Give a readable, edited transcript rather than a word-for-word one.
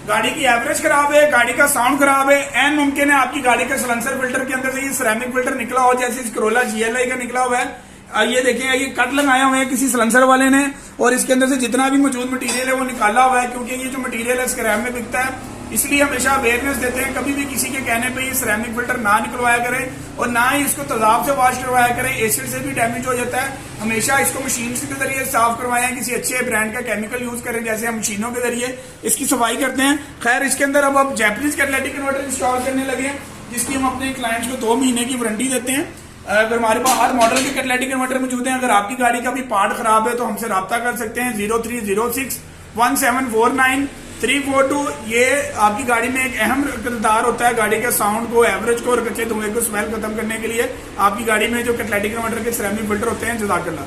गाड़ी की एवरेज खराब है, गाड़ी का साउंड खराब है, एन मुमकिन है आपकी गाड़ी के सलेंसर फिल्टर के अंदर से ये सिरेमिक फिल्टर निकला हो, जैसे इस Corolla GLI का निकला हुआ है। ये देखें, ये कट लगाया हुआ है किसी सलेंसर वाले ने, और इसके अंदर से जितना भी मौजूद मटेरियल है वो निकाला हुआ है, क्योंकि ये जो मटेरियल है स्क्रैप में बिकता है। इसलिए हमेशा अवेयरनेस देते हैं, कभी भी किसी के कहने पे ये सिरेमिक फिल्टर ना निकलवाया करें और ना ही इसको तेजाब से वॉश करवाया करें, एसिड से भी डैमेज हो जाता है। हमेशा इसको मशीन के जरिए साफ करवाएं, किसी अच्छे ब्रांड का केमिकल यूज करें, जैसे हम मशीनों के जरिए इसकी सफाई करते हैं। खैर, इसके अंदर अब जैपनीज कैटालिटिक कन्वर्टर इंस्टॉल करने लगे हैं, जिसकी हम अपने क्लाइंट्स को 2 महीने की वारंटी देते हैं। अगर हमारे पास हर मॉडल के कैटालिटिक कन्वर्टर मौजूद हैं। अगर आपकी गाड़ी का भी पार्ट खराब है तो हमसे रब्ता कर सकते हैं 03061749 ये आपकी गाड़ी में एक अहम किरदार होता है गाड़ी के साउंड को, एवरेज को और कच्चे धुएं को स्मेल खत्म करने के लिए। आपकी गाड़ी में जो कैटालिटिक कन्वर्टर के सिरेमिक फिल्टर होते हैं। जज़ाकल्लाह।